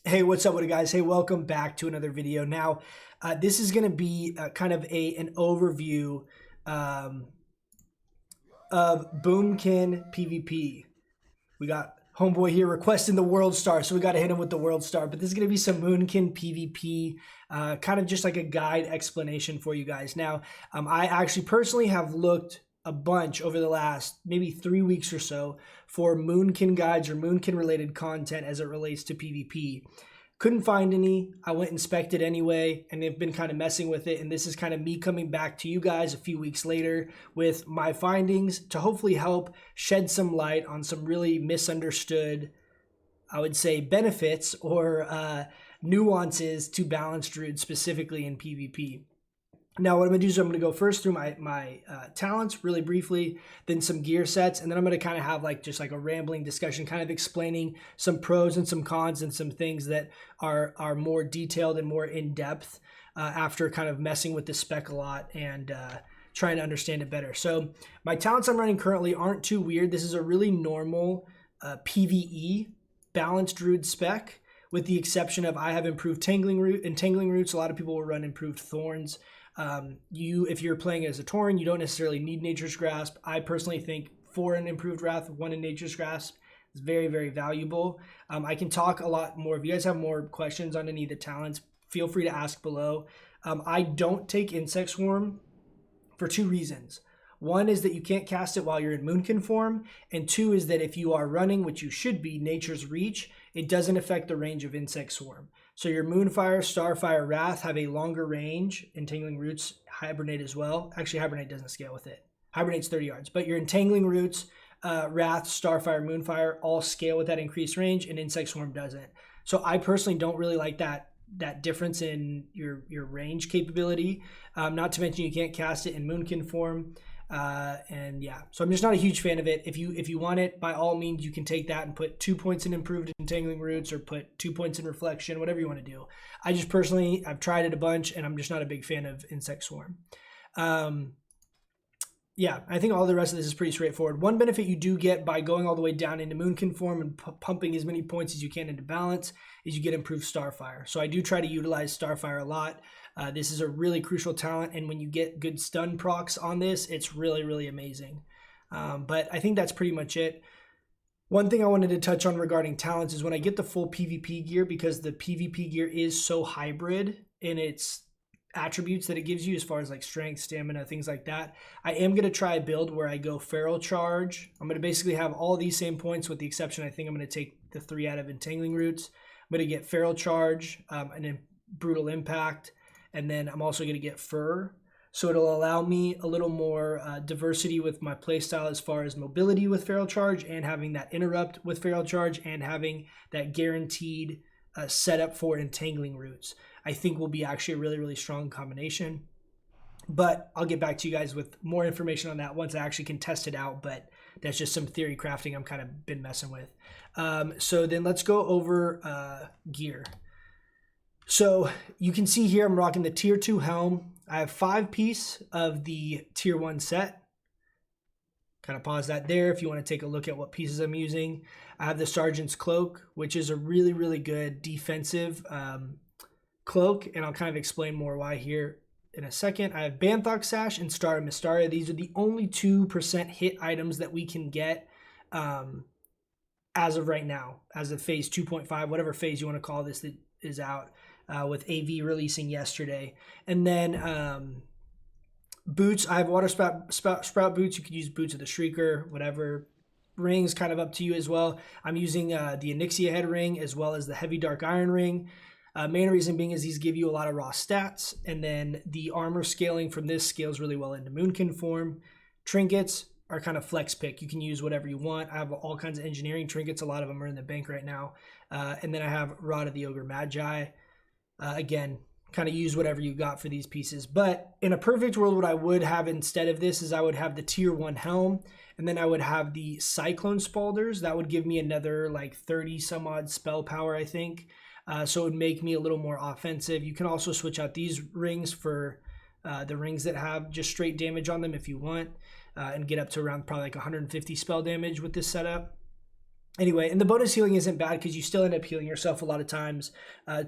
Hey, what's up, guys? Hey, welcome back to another video. Now, this is going to be kind of an overview of Moonkin PvP. We got homeboy here requesting the world star, so we got to hit him with the world star. But this is going to be some Moonkin PvP, kind of just like a guide explanation for you guys. Now, I actually personally have looked a bunch over the last maybe 3 weeks or so for Moonkin guides or Moonkin related content as it relates to PvP. Couldn't find any. I went and spec'd it anyway, and they've been kind of messing with it. And this is kind of me coming back to you guys a few weeks later with my findings to hopefully help shed some light on some really misunderstood, I would say, benefits or nuances to balanced druid specifically in PvP. Now, what I'm going to do is I'm going to go first through my talents really briefly, then some gear sets, and then I'm going to kind of have just a rambling discussion, kind of explaining some pros and some cons and some things that are more detailed and more in-depth after kind of messing with the spec a lot and trying to understand it better. So my talents I'm running currently aren't too weird. This is a really normal PvE balanced druid spec, with the exception of I have improved entangling roots. A lot of people will run improved thorns. If you're playing as a Tauren, you don't necessarily need Nature's Grasp. I personally think for an improved Wrath, one in Nature's Grasp is very, very valuable. I can talk a lot more. If you guys have more questions on any of the talents, feel free to ask below. I don't take Insect Swarm for two reasons. One is that you can't cast it while you're in Moonkin form, and two is that if you are running, which you should be, Nature's Reach, it doesn't affect the range of Insect Swarm. So your Moonfire, Starfire, Wrath have a longer range. Entangling Roots, Hibernate as well. Actually, Hibernate doesn't scale with it. Hibernate's 30 yards. But your Entangling Roots, Wrath, Starfire, Moonfire all scale with that increased range, and Insect Swarm doesn't. So I personally don't really like that difference in your range capability. Not to mention you can't cast it in Moonkin form. And yeah, so I'm just not a huge fan of it. If you want it, by all means, you can take that and put 2 points in improved entangling roots or put 2 points in reflection, whatever you want to do. I just personally, I've tried it a bunch and I'm just not a big fan of Insect Swarm. Yeah, I think all the rest of this is pretty straightforward. One benefit you do get by going all the way down into Moonkin form and pumping as many points as you can into balance is you get improved Starfire. So I do try to utilize Starfire a lot. This is a really crucial talent, and when you get good stun procs on this, it's really, really amazing. But I think that's pretty much it. One thing I wanted to touch on regarding talents is when I get the full PvP gear, because the PvP gear is so hybrid in its attributes that it gives you as far as strength, stamina, things like that, I am going to try a build where I go Feral Charge. I'm going to basically have all these same points with the exception I think I'm going to take the 3 out of Entangling Roots. I'm going to get Feral Charge and then Brutal Impact, and then I'm also going to get Fur. So it'll allow me a little more diversity with my playstyle as far as mobility with Feral Charge and having that interrupt with Feral Charge and having that guaranteed setup for Entangling Roots. I think will be actually a really, really strong combination. But I'll get back to you guys with more information on that once I actually can test it out. But that's just some theory crafting I'm kind of been messing with. So then let's go over gear. So you can see here I'm rocking the tier 2 helm. I have 5 piece of the tier 1 set. Kind of pause that there if you want to take a look at what pieces I'm using. I have the Sergeant's Cloak, which is a really, really good defensive cloak, and I'll kind of explain more why here in a second. I have Banthox Sash and Star of Mystaria. These are the only 2% hit items that we can get as of right now, as of phase 2.5, whatever phase you want to call this that is out, with AV releasing yesterday. And then boots, I have Water Sprout boots. You could use Boots of the Shrieker, whatever. Rings, kind of up to you as well. I'm using the Onyxia Head ring as well as the Heavy Dark Iron ring. Main reason being is these give you a lot of raw stats, and then the armor scaling from this scales really well into Moonkin form. Trinkets are kind of flex pick. You can use whatever you want. I have all kinds of engineering trinkets. A lot of them are in the bank right now. And then I have Rod of the Ogre Magi. Again, kind of use whatever you got for these pieces. But in a perfect world, what I would have instead of this is I would have the tier 1 helm, and then I would have the Cyclone Spalders. That would give me another 30 some odd spell power, I think. So it would make me a little more offensive. You can also switch out these rings for the rings that have just straight damage on them if you want, and get up to around probably 150 spell damage with this setup. Anyway, and the bonus healing isn't bad because you still end up healing yourself a lot of times,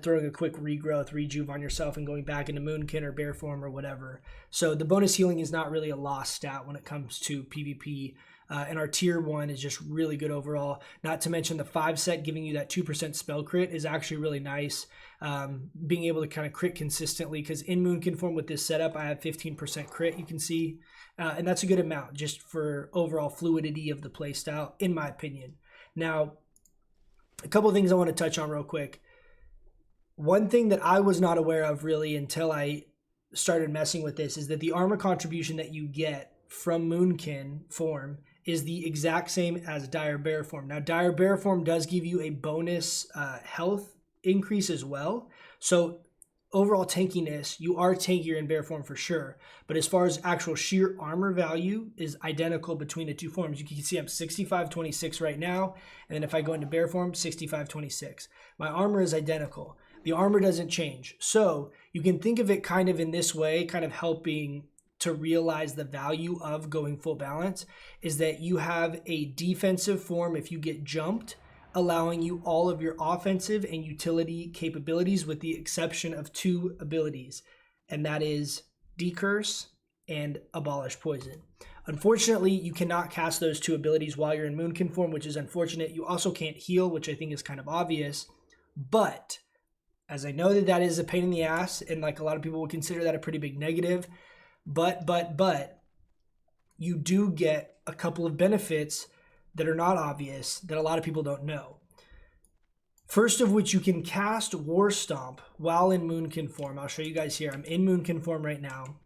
throwing a quick regrowth, rejuve on yourself and going back into Moonkin or bear form or whatever. So the bonus healing is not really a lost stat when it comes to PvP. And our tier 1 is just really good overall. Not to mention the 5 set giving you that 2% spell crit is actually really nice. Being able to kind of crit consistently, because in Moonkin form with this setup, I have 15% crit, you can see. And that's a good amount just for overall fluidity of the playstyle, in my opinion. Now, a couple of things I want to touch on real quick. One thing that I was not aware of really until I started messing with this is that the armor contribution that you get from Moonkin form is the exact same as Dire Bear form. Now, Dire Bear form does give you a bonus health increase as well. So overall tankiness, you are tankier in bear form for sure. But as far as actual sheer armor value is identical between the two forms. You can see I'm 65-26 right now. And then if I go into bear form, 65-26. My armor is identical. The armor doesn't change. So you can think of it kind of in this way, kind of helping to realize the value of going full balance, is that you have a defensive form if you get jumped, allowing you all of your offensive and utility capabilities with the exception of 2 abilities, and that is Decurse and Abolish Poison. Unfortunately, you cannot cast those 2 abilities while you're in Moonkin form, which is unfortunate. You also can't heal, which I think is kind of obvious, but as I know that that is a pain in the ass, and like a lot of people would consider that a pretty big negative, but you do get a couple of benefits that are not obvious that a lot of people don't know. First of which, you can cast War Stomp while in Moonkin form. I'll show you guys here. I'm in Moonkin form right now.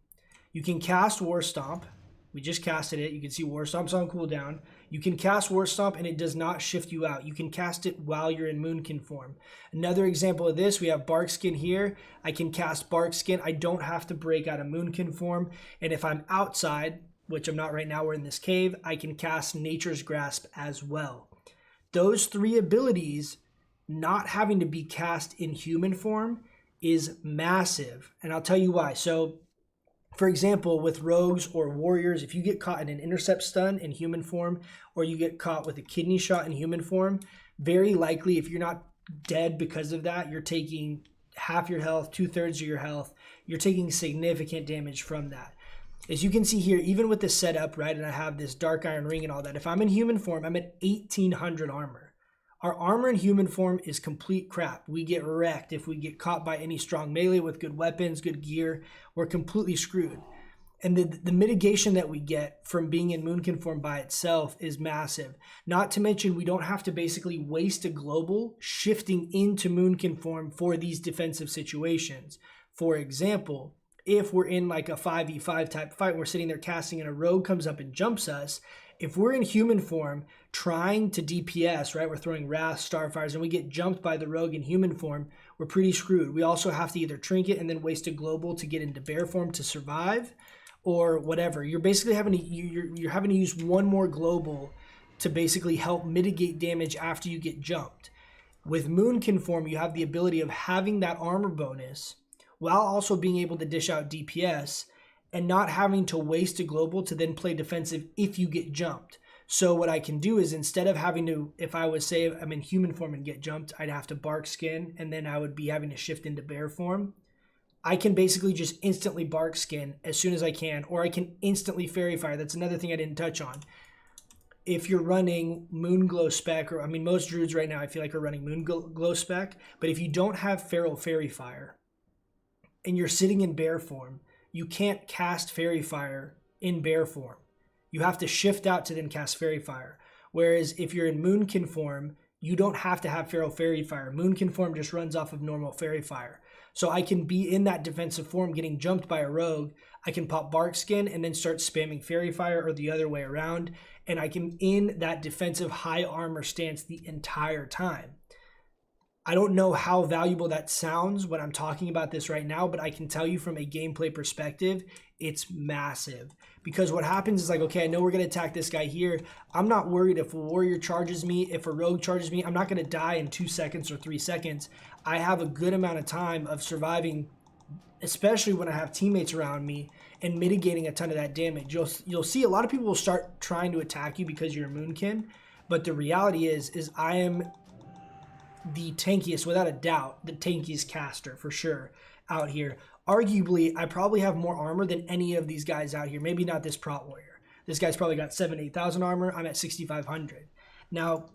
You can cast War Stomp. We just casted it. You can see War Stomp's on cooldown. You can cast War Stomp and it does not shift you out. You can cast it while you're in Moonkin form. Another example of this, we have Barkskin here. I can cast Barkskin. I don't have to break out of Moonkin form. And if I'm outside, which I'm not right now, we're in this cave, I can cast Nature's Grasp as well. Those 3 abilities not having to be cast in human form is massive. And I'll tell you why. So, for example, with rogues or warriors, if you get caught in an intercept stun in human form, or you get caught with a kidney shot in human form, very likely if you're not dead because of that, you're taking half your health, 2/3 of your health. You're taking significant damage from that. As you can see here, even with this setup, right, and I have this dark iron ring and all that, if I'm in human form, I'm at 1800 armor. Our armor in human form is complete crap. We get wrecked if we get caught by any strong melee with good weapons, good gear. We're completely screwed. And the mitigation that we get from being in Moonkin form by itself is massive. Not to mention, we don't have to basically waste a global shifting into Moonkin form for these defensive situations. For example, if we're in like a 5v5 type fight, we're sitting there casting and a rogue comes up and jumps us. If we're in human form trying to DPS, right, we're throwing Wrath, Starfires, and we get jumped by the rogue in human form, we're pretty screwed. We also have to either Trinket and then waste a global to get into bear form to survive, or whatever. You're basically having to you're having to use one more global to basically help mitigate damage after you get jumped. With Moonkin form, you have the ability of having that armor bonus while also being able to dish out DPS and not having to waste a global to then play defensive if you get jumped. So what I can do is, instead of having to, if I was, say I'm in human form and get jumped, I'd have to bark skin and then I would be having to shift into bear form. I can basically just instantly bark skin as soon as I can, or I can instantly fairy fire. That's another thing I didn't touch on. If you're running Moonglow spec, or I mean most druids right now I feel like are running Moonglow spec, but if you don't have feral fairy fire and you're sitting in bear form, you can't cast fairy fire in bear form. You have to shift out to then cast fairy fire. Whereas if you're in Moonkin form, you don't have to have feral fairy fire. Moonkin form just runs off of normal fairy fire. So I can be in that defensive form getting jumped by a rogue. I can pop bark skin and then start spamming fairy fire, or the other way around. And I can in that defensive high armor stance the entire time. I don't know how valuable that sounds when I'm talking about this right now, but I can tell you from a gameplay perspective, it's massive. Because what happens is like, okay, I know we're going to attack this guy here. I'm not worried if a warrior charges me, if a rogue charges me, I'm not going to die in 2 seconds or 3 seconds. I have a good amount of time of surviving, especially when I have teammates around me, and mitigating a ton of that damage. You'll see a lot of people will start trying to attack you because you're a Moonkin, But the reality is I am the tankiest, without a doubt, the tankiest caster for sure out here. Arguably, I probably have more armor than any of these guys out here. Maybe not this Prot Warrior. This guy's probably got 8,000 armor. I'm at 6,500. Now,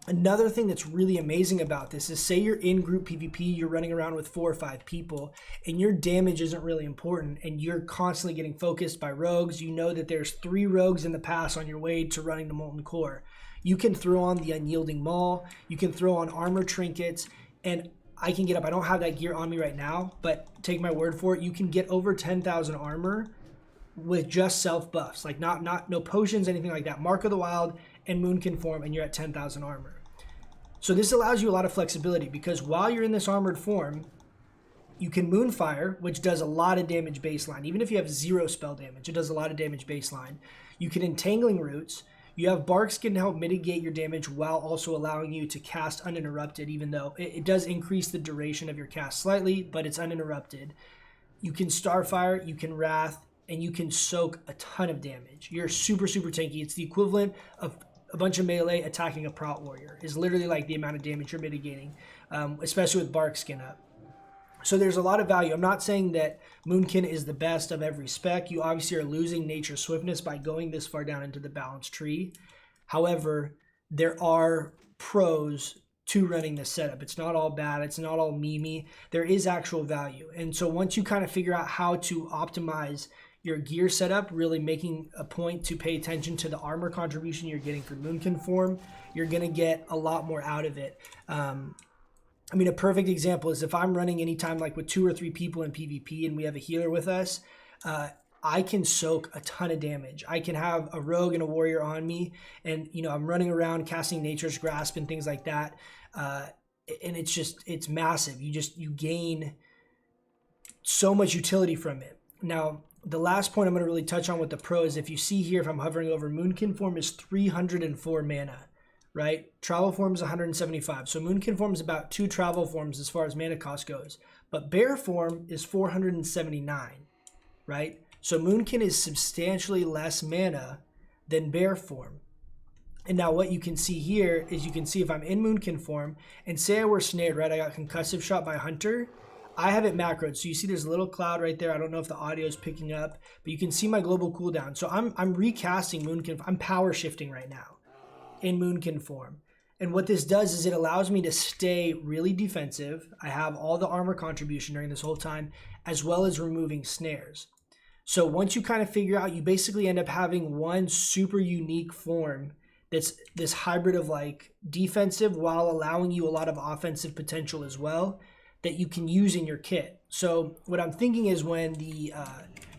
another thing that's really amazing about this is, say you're in group PvP, you're running around with 4 or 5 people, and your damage isn't really important, and you're constantly getting focused by rogues. You know that there's 3 rogues in the pass on your way to running the Molten Core. You can throw on the Unyielding Maul, you can throw on armor trinkets, and I can get up. I don't have that gear on me right now, but take my word for it, you can get over 10,000 armor with just self buffs, like no potions, anything like that. Mark of the Wild and Moonkin form, and you're at 10,000 armor. So this allows you a lot of flexibility, because while you're in this armored form, you can Moonfire, which does a lot of damage baseline. Even if you have 0 spell damage, it does a lot of damage baseline. You can Entangling Roots. You have Barkskin to help mitigate your damage while also allowing you to cast uninterrupted, even though it does increase the duration of your cast slightly, but it's uninterrupted. You can Starfire, you can Wrath, and you can soak a ton of damage. You're super, super tanky. It's the equivalent of a bunch of melee attacking a Prot Warrior. Is literally like the amount of damage you're mitigating, especially with Barkskin up. So there's a lot of value. I'm not saying that Moonkin is the best of every spec. You obviously are losing Nature Swiftness by going this far down into the balanced tree. However, there are pros to running this setup. It's not all bad. It's not all memey. There is actual value. And so once you kind of figure out how to optimize your gear setup, really making a point to pay attention to the armor contribution you're getting from Moonkin form, you're going to get a lot more out of it. I mean, a perfect example is if I'm running anytime like with 2 or 3 people in PvP and we have a healer with us, I can soak a ton of damage. I can have a rogue and a warrior on me, and I'm running around casting Nature's Grasp and things like that, and it's massive. You gain so much utility from it. Now, the last point I'm going to really touch on with the pro is, if you see here, if I'm hovering over, Moonkin form is 304 mana. Right? Travel form is 175. So Moonkin form is about 2 travel forms as far as mana cost goes. But bear form is 479, right? So Moonkin is substantially less mana than bear form. And now what you can see here is, you can see if I'm in Moonkin form and say I were snared, right? I got concussive shot by Hunter. I have it macroed. So you see there's a little cloud right there. I don't know if the audio is picking up, but you can see my global cooldown. So I'm recasting Moonkin. I'm power shifting right now in Moonkin form. And what this does is it allows me to stay really defensive. I have all the armor contribution during this whole time, as well as removing snares. So once you kind of figure out, you basically end up having one super unique form that's this hybrid of like defensive while allowing you a lot of offensive potential as well, that you can use in your kit. So what I'm thinking is, when the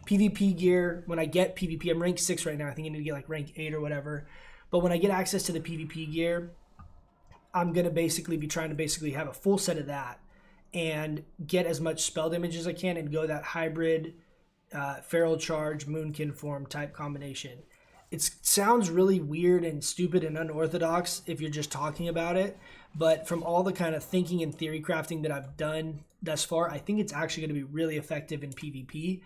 PvP gear, when I get PvP, I'm rank 6 right now. I think I need to get like rank 8 or whatever. But when I get access to the PvP gear, I'm going to basically be trying to have a full set of that and get as much spell damage as I can and go that hybrid Feral Charge, Moonkin form type combination. It sounds really weird and stupid and unorthodox if you're just talking about it, but from all the kind of thinking and theory crafting that I've done thus far, I think it's actually going to be really effective in PvP.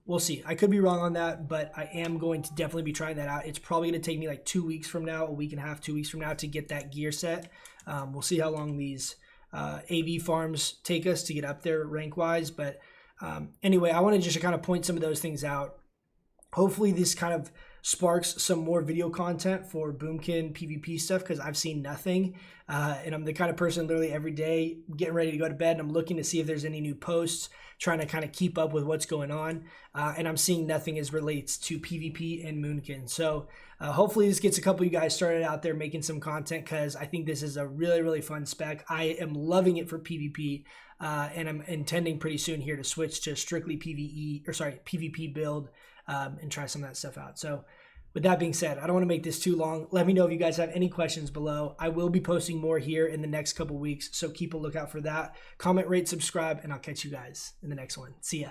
We'll see. I could be wrong on that, but I am going to definitely be trying that out. It's probably going to take me like 2 weeks from now, a week and a half, 2 weeks from now, to get that gear set. We'll see how long these AV farms take us to get up there rank wise. But anyway, I want to just kind of point some of those things out. Hopefully this kind of sparks some more video content for Boomkin PvP stuff, because I've seen nothing. And I'm the kind of person literally every day getting ready to go to bed, and I'm looking to see if there's any new posts, trying to kind of keep up with what's going on. And I'm seeing nothing as relates to PvP and Moonkin. So hopefully this gets a couple of you guys started out there making some content, because I think this is a really, really fun spec. I am loving it for PvP. And I'm intending pretty soon here to switch to strictly PvP build and try some of that stuff out. So with that being said, I don't want to make this too long. Let me know if you guys have any questions below. I will be posting more here in the next couple weeks, so keep a lookout for that. Comment, rate, subscribe, and I'll catch you guys in the next one. See ya.